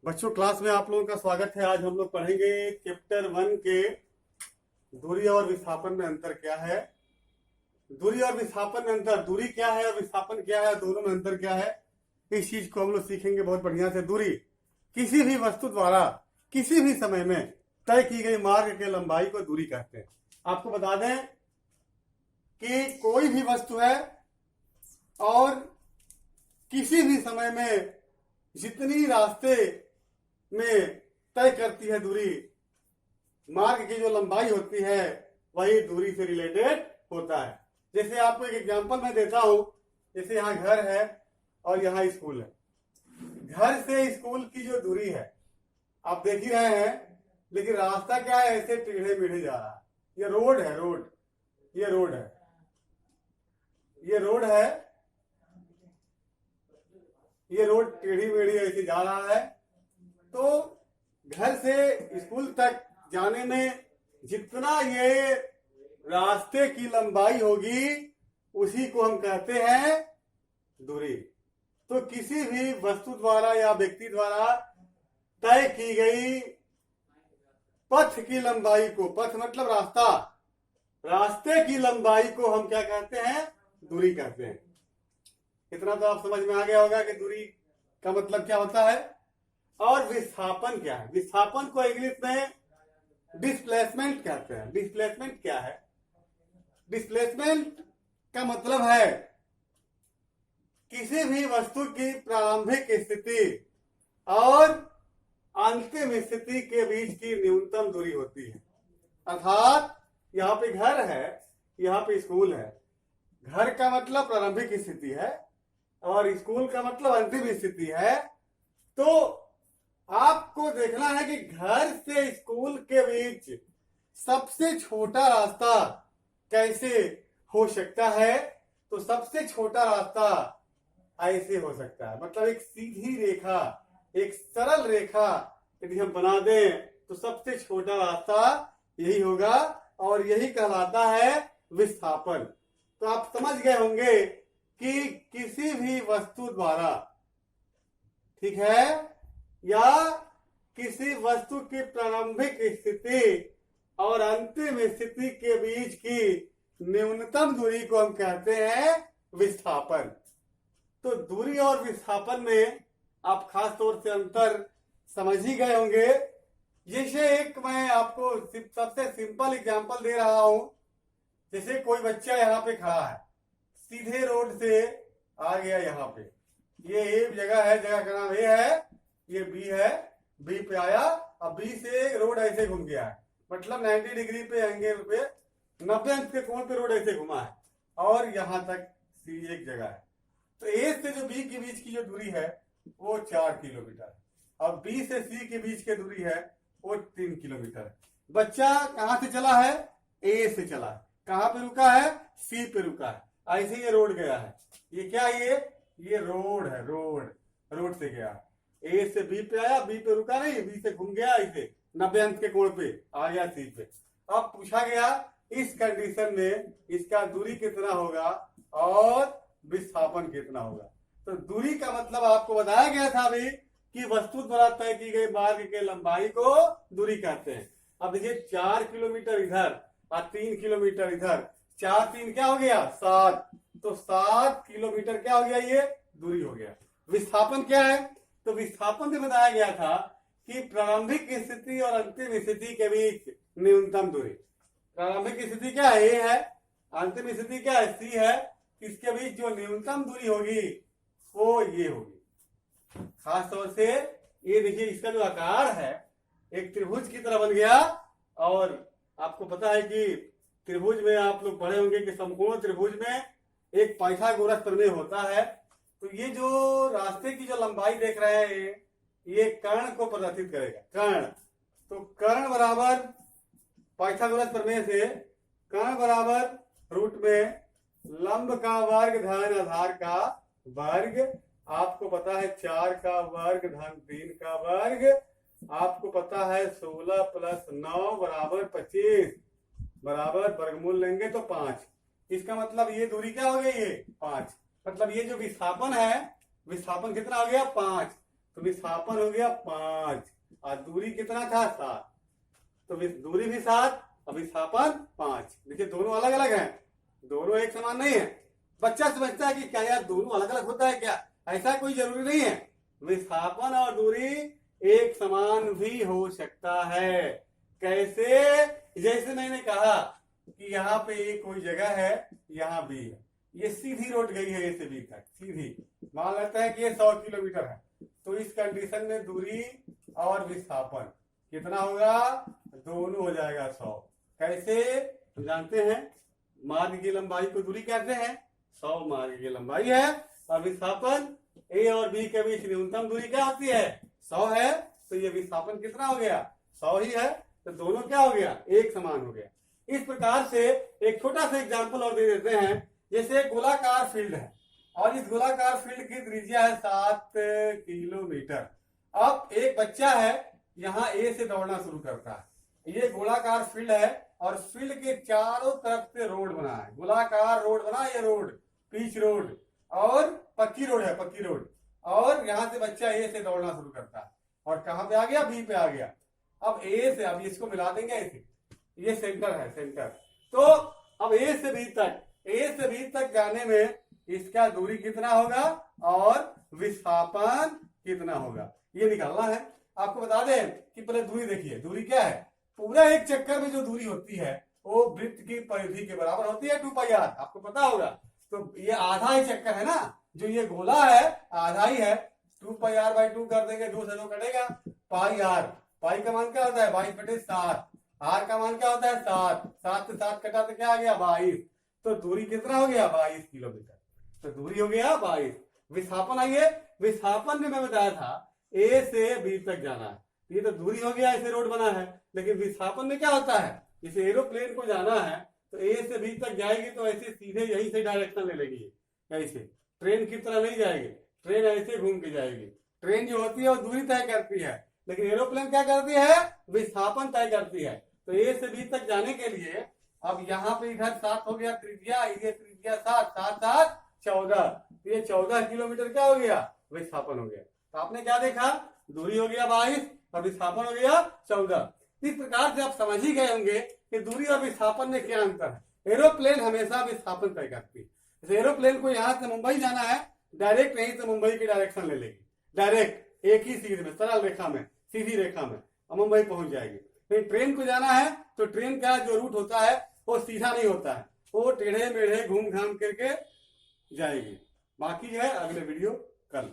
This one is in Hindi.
बच्चों, क्लास में आप लोगों का स्वागत है। आज हम लोग पढ़ेंगे चैप्टर 1 के दूरी और विस्थापन में अंतर क्या है। दूरी और विस्थापन में अंतर, दूरी क्या है और विस्थापन क्या है, दोनों में अंतर क्या है, इस चीज को हम लोग सीखेंगे बहुत बढ़िया से। दूरी किसी भी वस्तु द्वारा किसी भी समय में तय की गई मार्ग के लंबाई को दूरी कहते हैं। आपको बता दें कि कोई भी वस्तु है और किसी भी समय में जितनी रास्ते में तय करती है दूरी, मार्ग की जो लंबाई होती है वही दूरी से रिलेटेड होता है। जैसे आपको एक एग्जांपल मैं देता हूं। जैसे यहाँ घर है और यहाँ स्कूल है। घर से स्कूल की जो दूरी है आप देख ही रहे हैं, लेकिन रास्ता क्या है, ऐसे टेढ़े मेढ़े जा रहा है। ये रोड है, रोड, ये रोड है, ये रोड है, ये रोड टेढ़ी मेढ़ी ऐसे जा रहा है। तो घर से स्कूल तक जाने में जितना ये रास्ते की लंबाई होगी उसी को हम कहते हैं दूरी। तो किसी भी वस्तु द्वारा या व्यक्ति द्वारा तय की गई पथ की लंबाई को, पथ मतलब रास्ता, रास्ते की लंबाई को हम क्या कहते हैं, दूरी कहते हैं। इतना तो आप समझ में आ गया होगा कि दूरी का मतलब क्या होता है। और विस्थापन क्या है? विस्थापन को इंग्लिश में डिस्प्लेसमेंट कहते हैं। डिस्प्लेसमेंट क्या है? डिस्प्लेसमेंट का मतलब है किसी भी वस्तु की प्रारंभिक स्थिति और अंतिम स्थिति के बीच की न्यूनतम दूरी होती है। अर्थात यहाँ पे घर है, यहाँ पे स्कूल है। घर का मतलब प्रारंभिक स्थिति है और स्कूल का मतलब अंतिम स्थिति है। तो आपको देखना है कि घर से स्कूल के बीच सबसे छोटा रास्ता कैसे हो सकता है। तो सबसे छोटा रास्ता ऐसे हो सकता है, मतलब एक सीधी रेखा, एक सरल रेखा यदि हम बना दें तो सबसे छोटा रास्ता यही होगा और यही कहलाता है विस्थापन। तो आप समझ गए होंगे कि किसी भी वस्तु द्वारा, ठीक है, या किसी वस्तु की प्रारंभिक स्थिति और अंतिम स्थिति के बीच की न्यूनतम दूरी को हम कहते हैं विस्थापन। तो दूरी और विस्थापन में आप खास तौर से अंतर समझ ही गए होंगे। जैसे एक मैं आपको सबसे सिंपल एग्जांपल दे रहा हूं। जैसे कोई बच्चा यहाँ पे खड़ा है, सीधे रोड से आ गया यहाँ पे, ये ए जगह है, जगह का नाम ए है, ये बी है, बी पे आया, अब बी से रोड ऐसे घूम गया है, मतलब 90 डिग्री पे एंगल पे 90 अंश के कोण पे रोड ऐसे घुमा है और यहां तक सी एक जगह है। तो ए से जो बी के बीच की जो दूरी है वो 4 किलोमीटर है और बी से सी के बीच की दूरी है वो 3 किलोमीटर है। बच्चा कहां से चला है? ए से चला है। कहां पे रुका है? सी पे रुका है। ऐसे ये रोड गया है। ये क्या है? ये रोड है, रोड, रोड से गया, ए से बी पे आया, बी पे रुका नहीं, बी से घूम गया, ऐसे 90 अंश के कोण पे आ गया सी पे। अब पूछा गया इस कंडीशन में इसका दूरी कितना होगा और विस्थापन कितना होगा। तो दूरी का मतलब आपको बताया गया था अभी कि वस्तु द्वारा तय की गई मार्ग के लंबाई को दूरी कहते हैं। अब देखिए 4 किलोमीटर इधर और 3 किलोमीटर इधर, 4 3 क्या हो गया? 7। तो 7 किलोमीटर क्या हो गया? ये दूरी हो गया। विस्थापन क्या है? तो विस्थापन से बताया गया था कि प्रारंभिक स्थिति और अंतिम स्थिति के बीच न्यूनतम दूरी। प्रारंभिक स्थिति क्या है? ए है, अंतिम स्थिति क्या है? सी है। इसके बीच जो न्यूनतम दूरी होगी वो ये होगी। खास तौर से ये देखिए, इसका जो आकार है एक त्रिभुज की तरह बन गया। और आपको पता है कि त्रिभुज में आप लोग पढ़े होंगे कि समकोण त्रिभुज में एक पाइथागोरस प्रमेय होता है। तो ये जो रास्ते की जो लंबाई देख रहे हैं ये कर्ण को प्रदर्शित करेगा, कर्ण। तो कर्ण बराबर पाइथागोरस प्रमेय से कर्ण बराबर रूट में लंब का वर्ग धन आधार का वर्ग। आपको पता है 4 का वर्ग धन 3 का वर्ग। आपको पता है 16 + 9 = 25 बराबर वर्गमूल लेंगे तो 5। इसका मतलब ये दूरी क्या हो गई? ये 5। मतलब ये जो विस्थापन है, विस्थापन कितना हो गया? 5। तो विस्थापन हो गया 5 और दूरी कितना था 7, तो दूरी भी 7 और विस्थापन 5। देखिए दोनों अलग अलग हैं, दोनों एक समान नहीं है। बच्चा समझता है कि क्या यार दोनों अलग अलग होता है क्या, ऐसा कोई जरूरी नहीं है। विस्थापन और दूरी एक समान भी हो सकता है। कैसे? जैसे मैंने कहा कि यहाँ पे एक कोई जगह है, यहाँ बी है, ये सीधी रोड गई है ए से बी तक, सीधी। मान लेते हैं कि ये 100 किलोमीटर है, तो इस कंडीशन में दूरी और विस्थापन कितना होगा? दोनों हो जाएगा 100। कैसे? हम जानते हैं मार्ग की लंबाई को दूरी कहते हैं, 100 मार्ग की लंबाई है, और विस्थापन ए और बी के बीच न्यूनतम दूरी क्या होती है? 100 है, तो ये विस्थापन कितना हो गया? 100 ही है, तो दोनों क्या हो गया? एक समान हो गया। इस प्रकार से एक छोटा सा एग्जाम्पल और दे देते हैं। जैसे गोलाकार फील्ड है और इस गोलाकार फील्ड की त्रिज्या है 7 किलोमीटर। अब एक बच्चा है, यहाँ ए से दौड़ना शुरू करता है। ये गोलाकार फील्ड है और फील्ड के चारों तरफ से रोड बना है, गोलाकार रोड बना, ये रोड पिच रोड और पक्की रोड है, पक्की रोड। और यहाँ से बच्चा ए से दौड़ना शुरू करता है और कहाँ पे आ गया? बी पे आ गया। अब ए से, अब इसको मिला देंगे ऐसे, ये सेंटर है, सेंटर। तो अब ए से बी तक जाने में इसका दूरी कितना होगा और विस्थापन कितना होगा, ये निकालना है। आपको बता दें कि पहले दूरी देखिए, दूरी क्या है? पूरा एक चक्कर में जो दूरी होती है वो वृत्त की परिधि के बराबर होती है 2πr, आपको पता होगा। तो ये आधा ही चक्कर है ना, जो ये गोला है आधा ही है, 2πr/2 कर देंगे, 2 से 2 कटेगा, πr। पाई का मान क्या होता है? 22/7। आर का मान क्या होता है? 7। 7 से 7 कटा तो क्या आ गया? 22। तो दूरी कितना हो गया? 22 किलोमीटर। तो दूरी हो गया 22। विस्थापन आइए, विस्थापन में मैं बताया था ए से बी तक जाना है, ये तो दूरी हो गया, ऐसे रोड बना है। लेकिन विस्थापन में क्या होता है? जैसे एरोप्लेन को जाना है तो ए से बी तक जाएगी तो ऐसे सीधे यहीं से डायरेक्शन ले लेगी, ऐसे ट्रेन की तरह नहीं जाएगी, ट्रेन ऐसे घूम के जाएगी। ट्रेन जो होती है वो दूरी तय करती है, लेकिन एरोप्लेन क्या करती है? विस्थापन तय करती है। तो ए से बी तक जाने के लिए अब यहाँ पे इधर 7 हो गया त्रिज्या, ये त्रिज्या 7, 7 7 14, ये 14 किलोमीटर क्या हो गया? विस्थापन हो गया। तो आपने क्या देखा? दूरी हो गया 22 और विस्थापन हो गया 14। इस प्रकार से आप समझ ही गए होंगे कि दूरी और विस्थापन में क्या अंतर है। एरोप्लेन हमेशा विस्थापन तय करती है। जैसे एरोप्लेन को यहाँ से मुंबई जाना है, डायरेक्ट यहीं से मुंबई की डायरेक्शन ले लेगी, डायरेक्ट एक ही सीध में, सरल रेखा में, सीधी रेखा में, और मुंबई पहुंच जाएगी। लेकिन ट्रेन को जाना है तो ट्रेन का जो रूट होता है वो सीधा नहीं होता है, वो टेढ़े मेढ़े घूम घाम करके जाएगी। बाकी जो है अगले वीडियो कल।